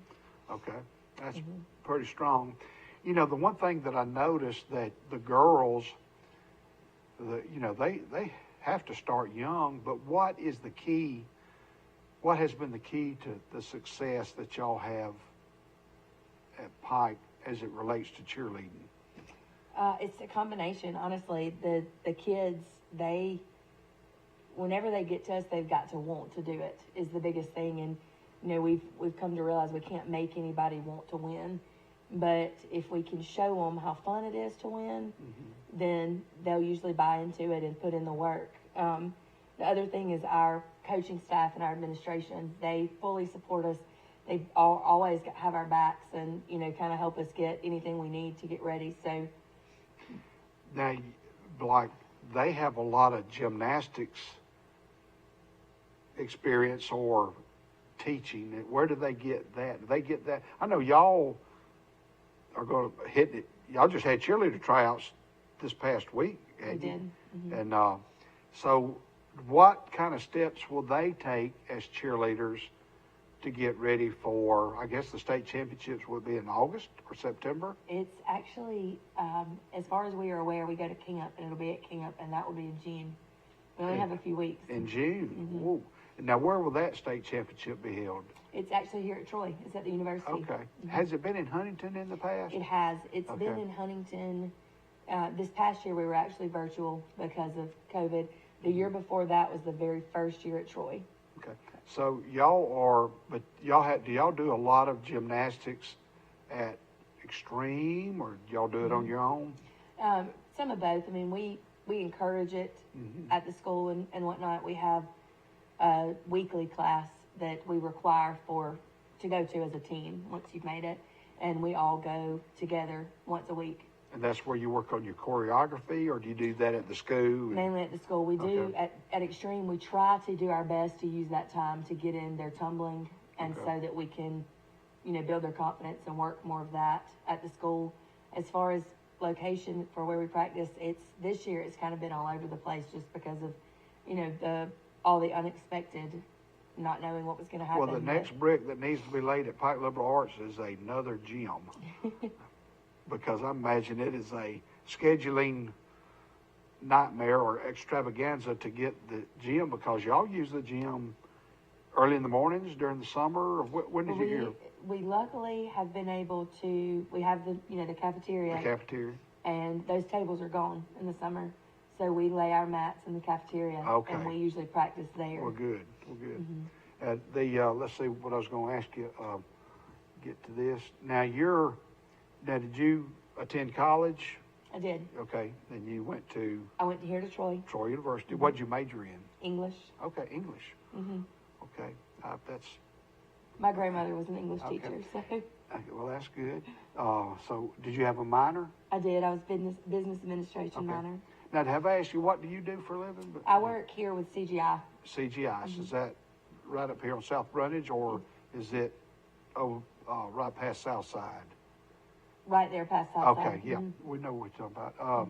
S1: Okay, that's pretty strong. The one thing that I noticed that the girls, they have to start young, but what is the key? What has been the key to the success that y'all have at Pike as it relates to cheerleading?
S9: It's a combination, honestly. The kids, whenever they get to us, they've got to want to do it is the biggest thing. And, we've come to realize we can't make anybody want to win. But if we can show them how fun it is to win, then they'll usually buy into it and put in the work. The other thing is our coaching staff and our administration. They fully support us. They always have our backs and, kind of help us get anything we need to get ready. So
S1: Now, like, they have a lot of gymnastics experience or teaching. Where do they get that? Do they get that? I know y'all are going to hit it. Y'all just had cheerleader tryouts this past week.
S9: we did.
S1: And so what kind of steps will they take as cheerleaders to get ready for, I guess the state championships would be in August or September?
S9: It's actually, as far as we are aware, we go to King Up, and it'll be at King Up, and that will be in June. We only have a few weeks.
S1: In June? Whoa. Now, where will that state championship be held?
S9: It's actually here at Troy. It's at the university.
S1: Okay. Has it been in Huntington in the past?
S9: It has. It's been in Huntington. This past year, we were actually virtual because of COVID. The year before that was the very first year at Troy.
S1: Okay. So do y'all do a lot of gymnastics at Extreme, or do y'all do it on your own?
S9: Some of both. I mean, we encourage it at the school and whatnot. We have a weekly class that we require to go to as a team once you've made it, and we all go together once a week.
S1: And that's where you work on your choreography, or do you do that at the school?
S9: Mainly at the school. We do,
S1: Okay.
S9: at Extreme, we try to do our best to use that time to get in their tumbling, and
S1: Okay.
S9: so that we can, build their confidence and work more of that at the school. As far as location for where we practice, this year it's kind of been all over the place just because of, all the unexpected, not knowing what was going to happen.
S1: Well, the next brick that needs to be laid at Pike Liberal Arts is another gym. Because I imagine it is a scheduling nightmare or extravaganza to get the gym, because y'all use the gym early in the mornings during the summer, or when did you hear?
S9: We luckily have been able to, we have the cafeteria.
S1: The cafeteria?
S9: And those tables are gone in the summer. So we lay our mats in the cafeteria.
S1: Okay.
S9: And we usually practice there.
S1: Well, good.
S9: Mm-hmm.
S1: Let's see what I was going to ask you. Get to this. Now, did you attend college?
S9: I did.
S1: Okay. Then you went to
S9: I went here to Troy.
S1: Troy University. What did you major in?
S9: English.
S1: Okay, English.
S9: Mm-hmm.
S1: Okay. That's
S9: My grandmother was an English
S1: Okay.
S9: teacher, so
S1: well. That's good. So, did you have a minor?
S9: I did. I was business administration
S1: Okay.
S9: minor.
S1: Now, have I asked you what do you do for a living?
S9: I work here with CGI.
S1: CGI. Is that right up here on South Brundage, or is it right past South Side?
S9: Right there past Southside.
S1: Okay, yeah, we know what you're talking about. All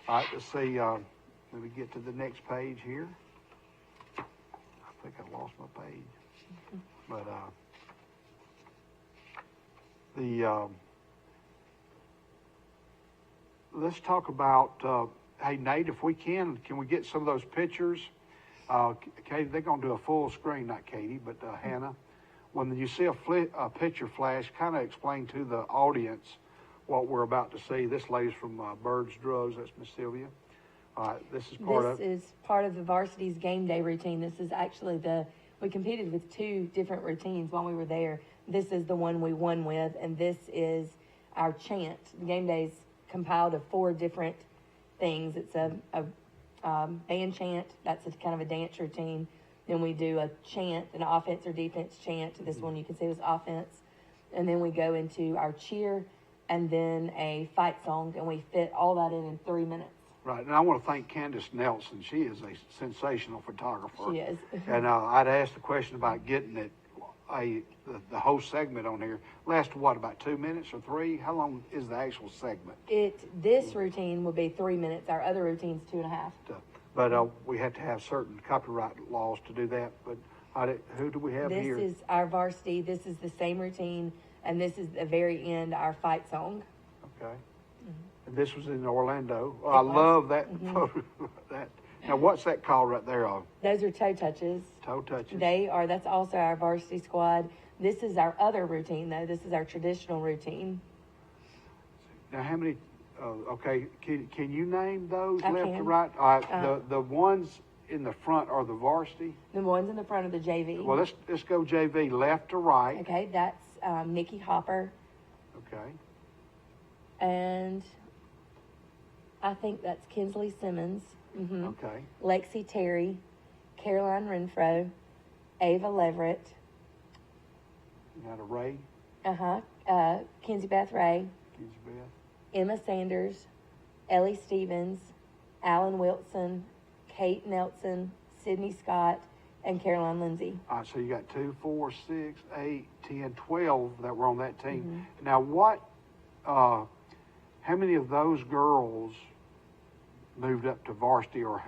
S1: right, let's see. Let me get to the next page here. I think I lost my page, but let's talk about. Hey, Nate, if we can we get some of those pictures? Katie, they're gonna do a full screen, not Katie, but Hannah. When you see a picture flash, kind of explain to the audience what we're about to see. This lady's from Birds Drugs. That's Miss Sylvia. This is
S9: part of the varsity's game day routine. This is actually we competed with 2 different routines while we were there. This is the one we won with, and this is our chant. The game day is compiled of 4 different things. It's a band chant. That's kind of a dance routine. Then we do a chant, an offense or defense chant. This one you can see was offense. And then we go into our cheer, and then a fight song, and we fit all that in 3 minutes.
S1: Right, and I want to thank Candace Nelson. She is a sensational photographer.
S9: She is.
S1: And I'd asked a question about getting it, the whole segment on here. Lasted what, about 2 minutes or 3? How long is the actual segment?
S9: This routine would be 3 minutes. Our other routine's 2.5.
S1: But we had to have certain copyright laws to do that. But who do we have here?
S9: This is our varsity. This is the same routine, and this is the very end, our fight song.
S1: Okay. And this was in Orlando. I love that photo. Now, what's that called right there?
S9: Those are toe touches.
S1: Toe touches.
S9: That's also our varsity squad. This is our other routine, though. This is our traditional routine.
S1: Now, how many? Okay, can you name those
S9: I
S1: left
S9: can.
S1: to right? All right, the ones in the front are the varsity.
S9: The ones in the front of the JV.
S1: Well, let's go JV left to right.
S9: Okay, that's Nikki Hopper,
S1: Okay.
S9: and I think that's Kinsley Simmons. Mm-hmm.
S1: Okay.
S9: Lexi Terry, Caroline Renfro, Ava Leverett.
S1: You got a Ray,
S9: Kenzie Beth Ray,
S1: Kids Beth.
S9: Emma Sanders, Ellie Stevens, Alan Wilson, Kate Nelson, Sydney Scott, and Caroline Lindsay.
S1: All right, so you got 2, 4, 6, 8, 10, 12 that were on that team.
S9: Mm-hmm.
S1: Now, how many of those girls moved up to varsity, or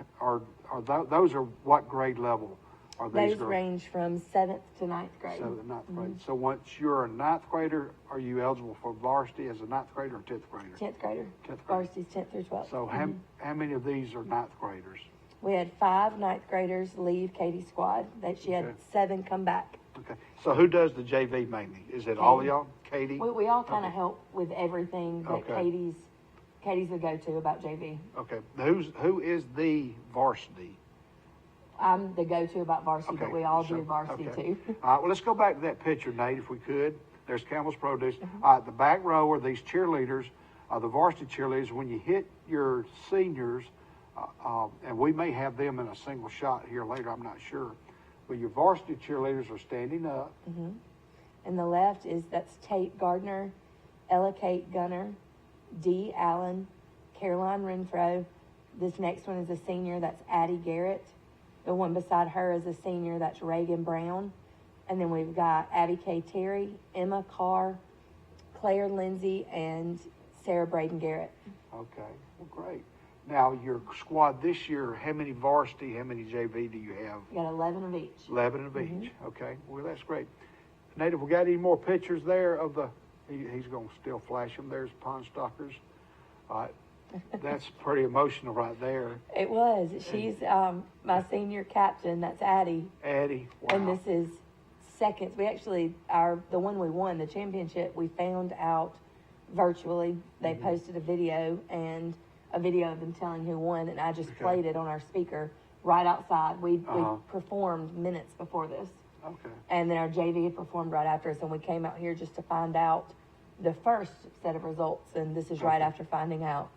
S1: those are what grade level are these
S9: Those
S1: girls?
S9: range from 7th to 9th grade.
S1: 7th and 9th grade. So once you're a 9th grader, are you eligible for varsity as a 9th grader or 10th grader?
S9: 10th grader.
S1: 10th grader.
S9: Varsity's 10th through 12th.
S1: So how many of these are 9th graders?
S9: We had 5 9th graders leave Katie's squad. She had
S1: Okay.
S9: 7 come back.
S1: Okay. So who does the JV mainly? Is it all of y'all? Katie?
S9: We all kind of help with everything, but
S1: Okay.
S9: Katie's the go-to about JV.
S1: Okay. Who is the varsity?
S9: I'm the go-to about varsity, but we all do varsity too.
S1: All right, well, let's go back to that picture, Nate, if we could. There's Campbell's Produce. All right, the back row are these cheerleaders, the varsity cheerleaders. When you hit your seniors, and we may have them in a single shot here later, I'm not sure, but your varsity cheerleaders are standing up.
S9: And the left that's Tate Gardner, Ella Kate Gunner, Dee Allen, Caroline Renfro. This next one is a senior, that's Addie Garrett. The one beside her is a senior, that's Reagan Brown. And then we've got Abby K. Terry, Emma Carr, Claire Lindsay, and Sarah Braden Garrett.
S1: Okay, well, great. Now, your squad this year, how many varsity, how many JV do you have?
S9: We got 11 of each.
S1: 11 of each. Okay, well, that's great. Native, we got any more pictures there of the, he's going to still flash them. There's Pond Stalkers. That's pretty emotional right there.
S9: It was. She's my senior captain. That's Addie.
S1: Addie, wow.
S9: And this is seconds. We actually, the one we won, the championship, we found out virtually. They posted a video of them telling who won, and I just played it on our speaker right outside. We performed minutes before this.
S1: Okay.
S9: And then our JV had performed right after us, and we came out here just to find out the first set of results, and this is right after finding out.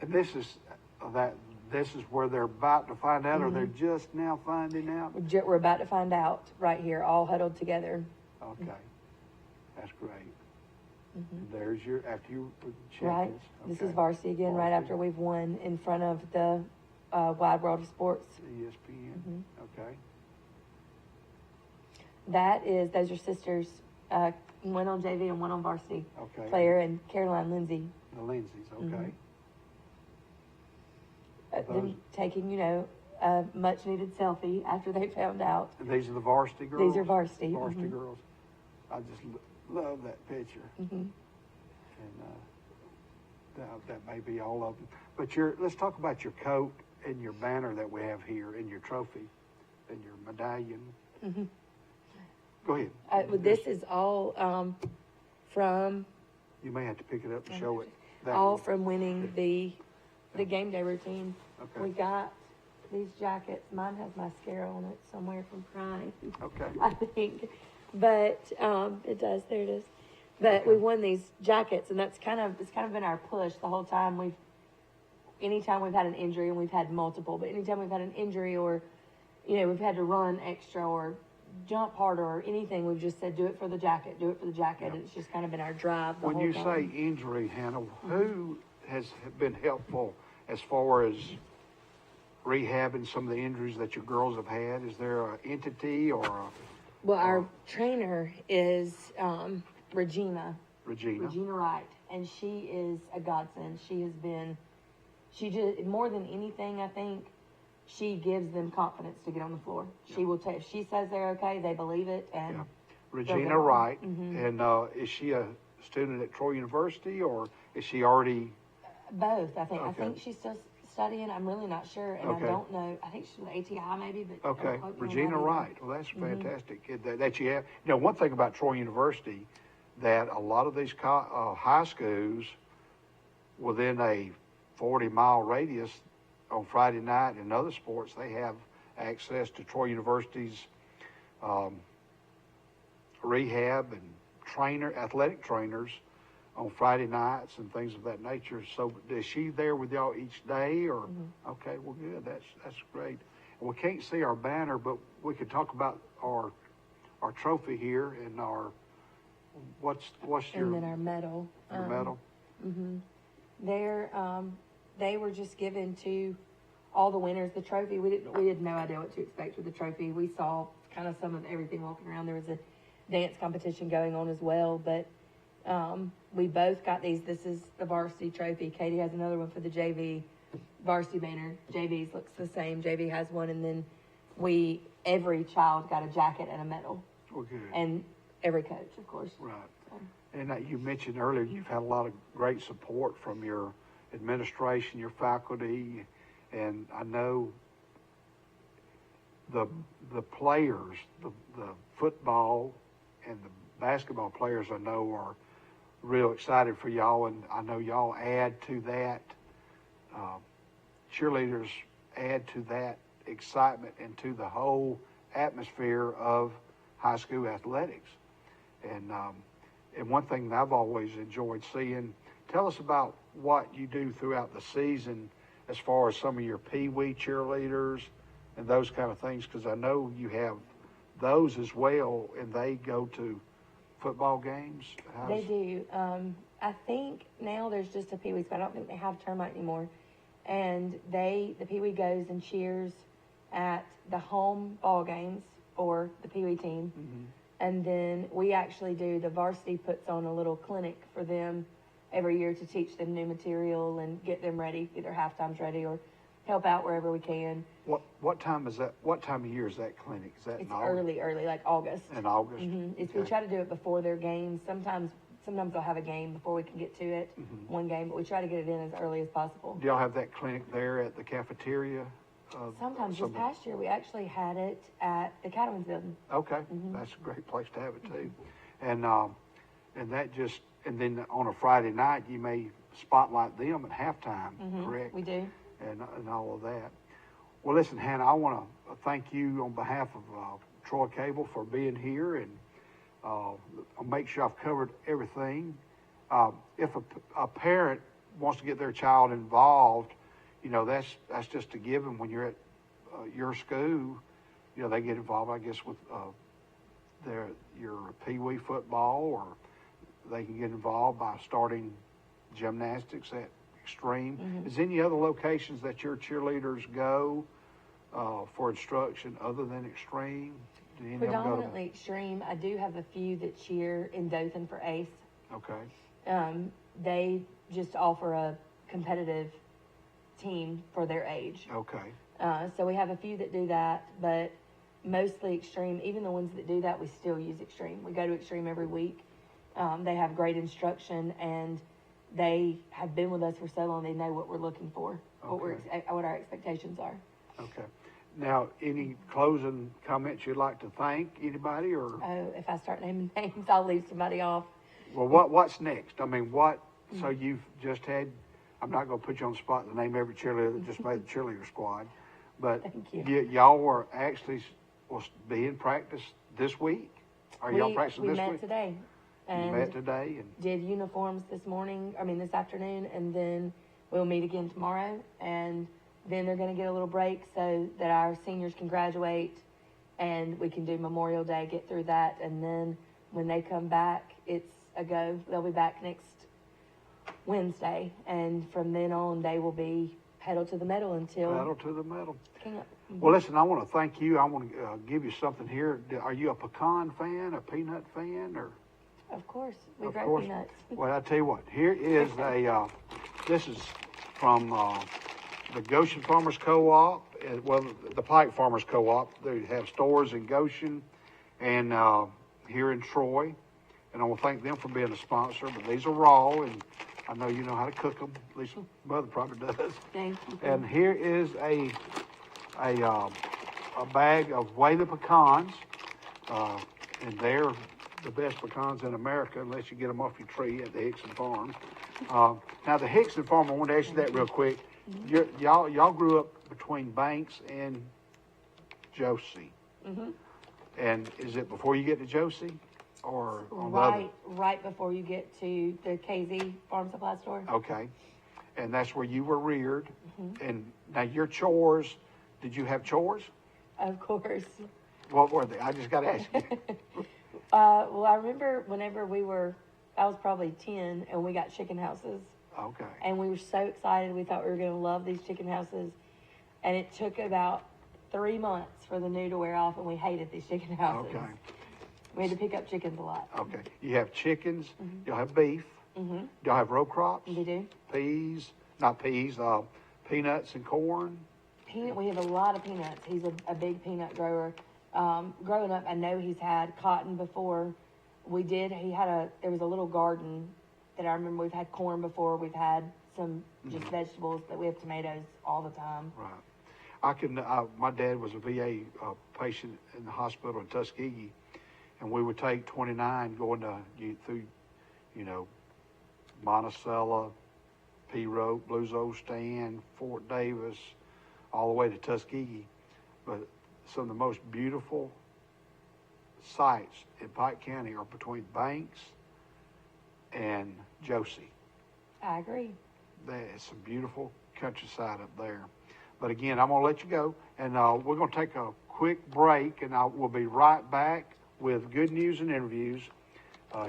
S1: And this is where they're about to find out, or they're just now finding out?
S9: We're about to find out right here, all huddled together.
S1: Okay, that's great. And there's after you check
S9: Right.
S1: this.
S9: This is varsity again, right after we've won in front of the Wide World of Sports.
S1: ESPN. Okay.
S9: Those are sisters, one on JV and one on varsity.
S1: Okay.
S9: Claire and Caroline Lindsay.
S1: The Lindsays. Okay.
S9: Them taking, a much needed selfie after they found out.
S1: And these are the varsity girls?
S9: These are varsity.
S1: Varsity girls. I just love that picture. And that may be all of them. But let's talk about your coat and your banner that we have here, and your trophy, and your medallion. Go ahead.
S9: This is all from...
S1: You may have to pick it up and show it.
S9: All from winning the game day routine.
S1: Okay.
S9: We got these jackets. Mine has mascara on it somewhere from crying.
S1: Okay.
S9: I think. But it does. There it is. But we won these jackets, and it's kind of been our push the whole time. Anytime we've had an injury, and we've had multiple, but anytime we've had an injury or, we've had to run extra or jump harder or anything, we've just said, do it for the jacket, do it for the jacket. And it's just kind of been our drive the
S1: when
S9: whole
S1: you
S9: time.
S1: say injury, Hannah, who has been helpful as far as rehabbing some of the injuries that your girls have had? Is there an entity or
S9: Well, our trainer is Regina Wright, and she is a godsend. She just, more than anything, I think, she gives them confidence to get on the floor. She will if she says they're okay, they believe it. And
S1: Regina Wright, and is she a student at Troy University, or is she already?
S9: Both, I think.
S1: Okay.
S9: I think she's still studying. I'm really not sure, and I don't know. I think she's with ATI maybe, but
S1: Okay, Regina Wright. Well, that's fantastic that you have. One thing about Troy University, that a lot of these high schools within a 40-mile radius on Friday night and other sports, they have access to Troy University's rehab and athletic trainers on Friday nights and things of that nature. So is she there with y'all each day, or? Okay, well, good. That's great. And we can't see our banner, but we could talk about our trophy here and what's your,
S9: and then our medal.
S1: your medal.
S9: They were just given to all the winners. The trophy, we had no idea what to expect with the trophy. We saw kind of some of everything walking around. There was a dance competition going on as well, but we both got these. This is the varsity trophy. Katie has another one for the JV varsity banner. JV's looks the same. JV has one, and then every child got a jacket and a medal.
S1: Well, good.
S9: And every coach, of course.
S1: Right. And you mentioned earlier you've had a lot of great support from your administration, your faculty, and I know the players, the football and the basketball players I know are real excited for y'all, and I know y'all add to that. Cheerleaders add to that excitement and to the whole atmosphere of high school athletics. And one thing that I've always enjoyed seeing, tell us about what you do throughout the season as far as some of your Pee-wee cheerleaders and those kind of things, because I know you have those as well, and they go to football games.
S9: They do. I think now there's just a Pee Wee squad. I don't think they have tournament anymore. And the Pee Wee goes and cheers at the home ball games for the Pee Wee team. And then we actually the varsity puts on a little clinic for them every year to teach them new material and get them ready, either halftime's ready or help out wherever we can.
S1: What time is that? What time of year is that clinic? Is that
S9: It's
S1: in August?
S9: early, like August.
S1: In August?
S9: We try to do it before their games. Sometimes they'll have a game before we can get to it, one game, but we try to get it in as early as possible.
S1: Do y'all have that clinic there at the cafeteria?
S9: Sometimes this past year, we actually had it at the Cattleman's Building.
S1: Okay, that's a great place to have it too. And then on a Friday night, you may spotlight them at halftime, correct?
S9: We do.
S1: And all of that. Well, listen, Hannah, I want to thank you on behalf of Troy Cable for being here, and I'll make sure I've covered everything. If a parent wants to get their child involved, that's just a given. When you're at your school, they get involved, I guess, with your Pee Wee football, or they can get involved by starting gymnastics at Extreme. Is any other locations that your cheerleaders go for instruction other than Extreme? Do any of them go to-
S9: Predominantly Extreme. I do have a few that cheer in Dothan for Ace.
S1: Okay.
S9: They just offer a competitive team for their age.
S1: Okay.
S9: So we have a few that do that, but mostly Extreme. Even the ones that do that, we still use Extreme. We go to Extreme every week. They have great instruction, and they have been with us for so long, they know what we're looking for, what our expectations are.
S1: Okay. Now, any closing comments you'd like to thank anybody, or?
S9: Oh, if I start naming names, I'll leave somebody off.
S1: Well, what's next? I mean, so you've just had, I'm not going to put you on the spot to name every cheerleader that just made the cheerleader squad, but
S9: Thank you.
S1: y'all were actually will be in practice this week? Are y'all practicing this
S9: We
S1: week?
S9: met today.
S1: You
S9: And
S1: met today? And
S9: did uniforms this afternoon, and then we'll meet again tomorrow, and then they're going to get a little break so that our seniors can graduate and we can do Memorial Day, get through that, and then when they come back, it's a go. They'll be back next Wednesday, and from then on, they will be pedal to the metal until...
S1: Pedal to the metal.
S9: Mm-hmm.
S1: Well, listen, I want to thank you. I want to give you something here. Are you a pecan fan, a peanut fan, or...
S9: Of course, we
S1: Of
S9: grow
S1: course.
S9: peanuts.
S1: Well, I tell you what. Here is this is from the Goshen Farmers Co-op. The Pike Farmers Co-op. They have stores in Goshen and here in Troy. And I want to thank them for being a sponsor. But these are raw, and I know you know how to cook them. At least Mother probably does.
S9: Thank you.
S1: And here is a bag of Weather pecans, and they're the best pecans in America, unless you get them off your tree at the Hickson Farm. Now, the Hickson Farm, I want to ask you that real quick. Y'all grew up between Banks and Josie. And is it before you get to Josie, or on the other?
S9: Right before you get to the KZ Farm Supply Store.
S1: Okay, and that's where you were reared. And now your chores. Did you have chores?
S9: Of course.
S1: What were they? I just got to ask you.
S9: Well, I remember whenever I was probably 10, and we got chicken houses.
S1: Okay.
S9: And we were so excited. We thought we were going to love these chicken houses. And it took about 3 months for the new to wear off, and we hated these chicken houses.
S1: Okay.
S9: We had to pick up chickens a lot.
S1: Okay. You have chickens. You'll have beef. You'll have row crops.
S9: We do.
S1: Peanuts and corn.
S9: We have a lot of peanuts. He's a big peanut grower. Growing up, I know he's had cotton before. There was a little garden that I remember. We've had corn before. We've had some just vegetables, but we have tomatoes all the time.
S1: Right. My dad was a VA patient in the hospital in Tuskegee, and we would take 29 going through, Monticello, P Road, Blues Old Stand, Fort Davis, all the way to Tuskegee. But some of the most beautiful sites in Pike County are between Banks and Josie.
S9: I agree.
S1: There's some beautiful countryside up there. But again, I'm going to let you go, and we're going to take a quick break, and we'll be right back with good news and interviews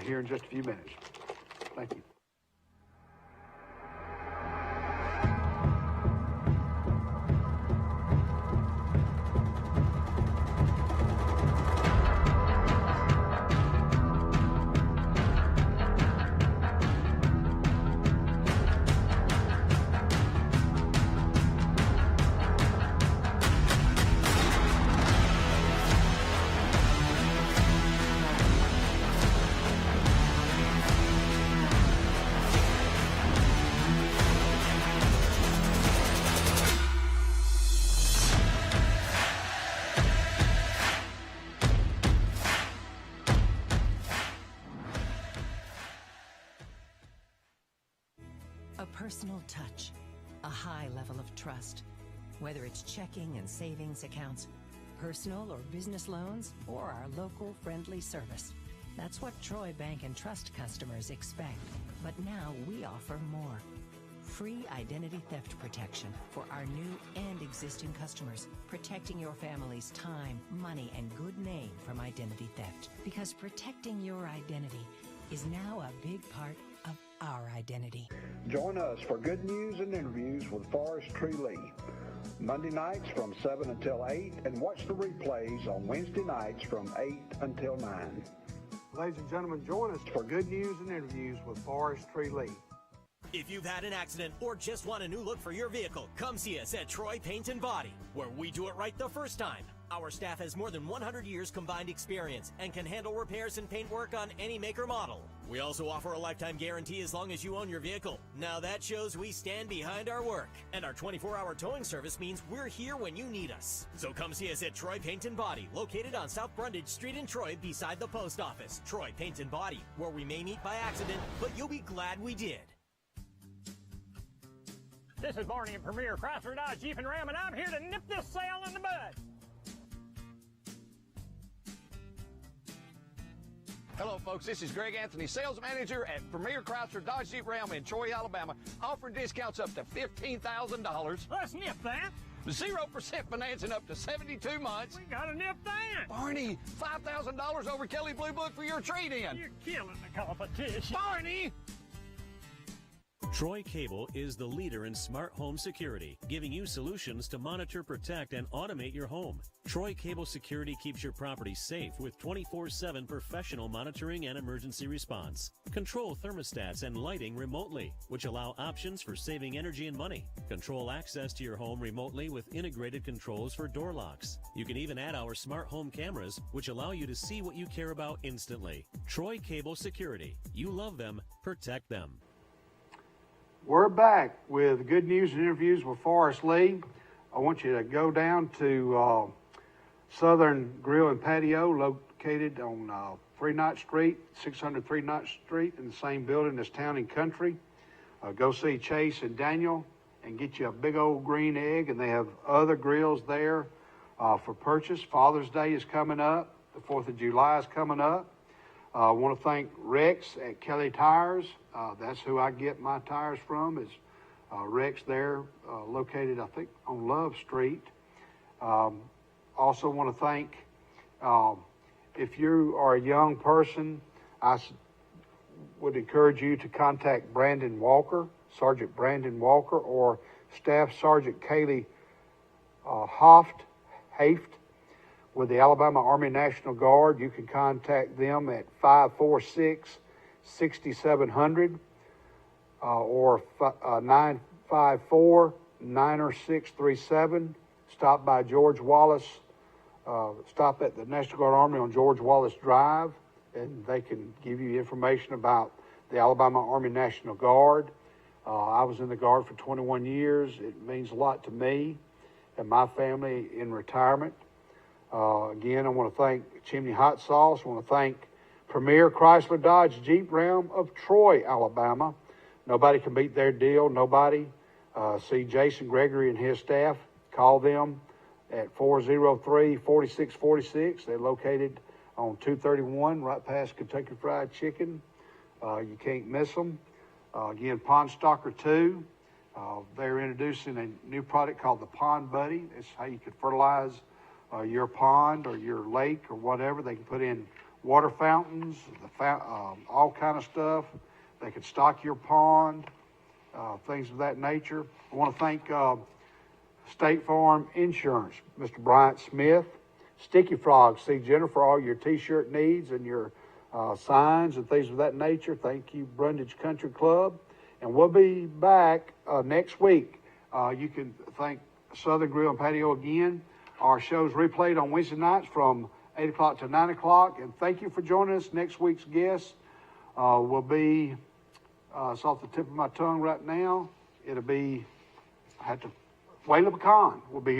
S1: here in just a few minutes. Thank you.
S4: personal touch, a high level of trust. Whether it's checking and savings accounts, personal or business loans, or our local friendly service. That's what Troy Bank and Trust customers expect. But now we offer more. Free identity theft protection for our new and existing customers, protecting your family's time, money, and good name from identity theft. Because protecting your identity is now a big part of our identity.
S1: Join us for good news and interviews with Forrest Lee. Monday nights from 7 until 8, and watch the replays on Wednesday nights from 8 until 9. Ladies and gentlemen, join us for good news and interviews with Forrest Lee.
S5: If you've had an accident or just want a new look for your vehicle, come see us at Troy Paint and Body, where we do it right the first time. Our staff has more than 100 years combined experience and can handle repairs and paint work on any make or model. We also offer a lifetime guarantee as long as you own your vehicle. Now that shows we stand behind our work. And our 24-hour towing service means we're here when you need us. So come see us at Troy Paint and Body, located on South Brundage Street in Troy beside the post office. Troy Paint and Body, where we may meet by accident, but you'll be glad we did.
S6: This is Barney at Premier Chrysler Dodge Jeep and Ram, and I'm here to nip this sale in the bud.
S7: Hello, folks. This is Greg Anthony, sales manager at Premier Chrysler Dodge Jeep Ram in Troy, Alabama, offering discounts up to $15,000.
S6: Let's nip that.
S7: 0% financing up to 72 months.
S6: We gotta nip that.
S7: Barney, $5,000 over Kelly Blue Book for your trade-in.
S6: You're killing the competition.
S7: Barney!
S8: Troy Cable is the leader in smart home security, giving you solutions to monitor, protect, and automate your home. Troy Cable Security keeps your property safe with 24/7 professional monitoring and emergency response. Control thermostats and lighting remotely, which allow options for saving energy and money. Control access to your home remotely with integrated controls for door locks. You can even add our smart home cameras, which allow you to see what you care about instantly. Troy Cable Security. You love them, protect them.
S1: We're back with good news and interviews with Forrest Lee. I want you to go down to Southern Grill and Patio, located on 3 Knott Street, 600 3 Knott Street, in the same building as Town and Country. Go see Chase and Daniel and get you a big old green egg, and they have other grills there for purchase. Father's Day is coming up. The 4th of July is coming up. I want to thank Rex at Kelly Tires. That's who I get my tires from, is Rex there, located, I think, on Love Street. Also want to thank, if you are a young person, I would encourage you to contact Brandon Walker, Sergeant Brandon Walker, or Staff Sergeant Kaylee Haft with the Alabama Army National Guard. You can contact them at 546-6700 or 954-9637. Stop by George Wallace. Stop at the National Guard Army on George Wallace Drive, and they can give you information about the Alabama Army National Guard. I was in the Guard for 21 years. It means a lot to me and my family in retirement. Again, I want to thank Chimney Hot Sauce. I want to thank Premier Chrysler Dodge Jeep Ram of Troy, Alabama. Nobody can beat their deal. Nobody. See Jason Gregory and his staff. Call them at 403-4646. They're located on 231, right past Kentucky Fried Chicken. You can't miss them. Again, Pond Stalker 2. They're introducing a new product called the Pond Buddy. It's how you can fertilize your pond or your lake or whatever. They can put in water fountains, all kind of stuff. They can stock your pond, things of that nature. I want to thank State Farm Insurance, Mr. Bryant Smith. Sticky Frog, see Jennifer, all your t-shirt needs and your signs and things of that nature. Thank you, Brundage Country Club. And we'll be back next week. You can thank Southern Grill and Patio again. Our show's replayed on Wednesday nights from 8 o'clock to 9 o'clock. And thank you for joining us. Next week's guest will be, it's off the tip of my tongue right now. It'll be, Wayla Pecan will be here.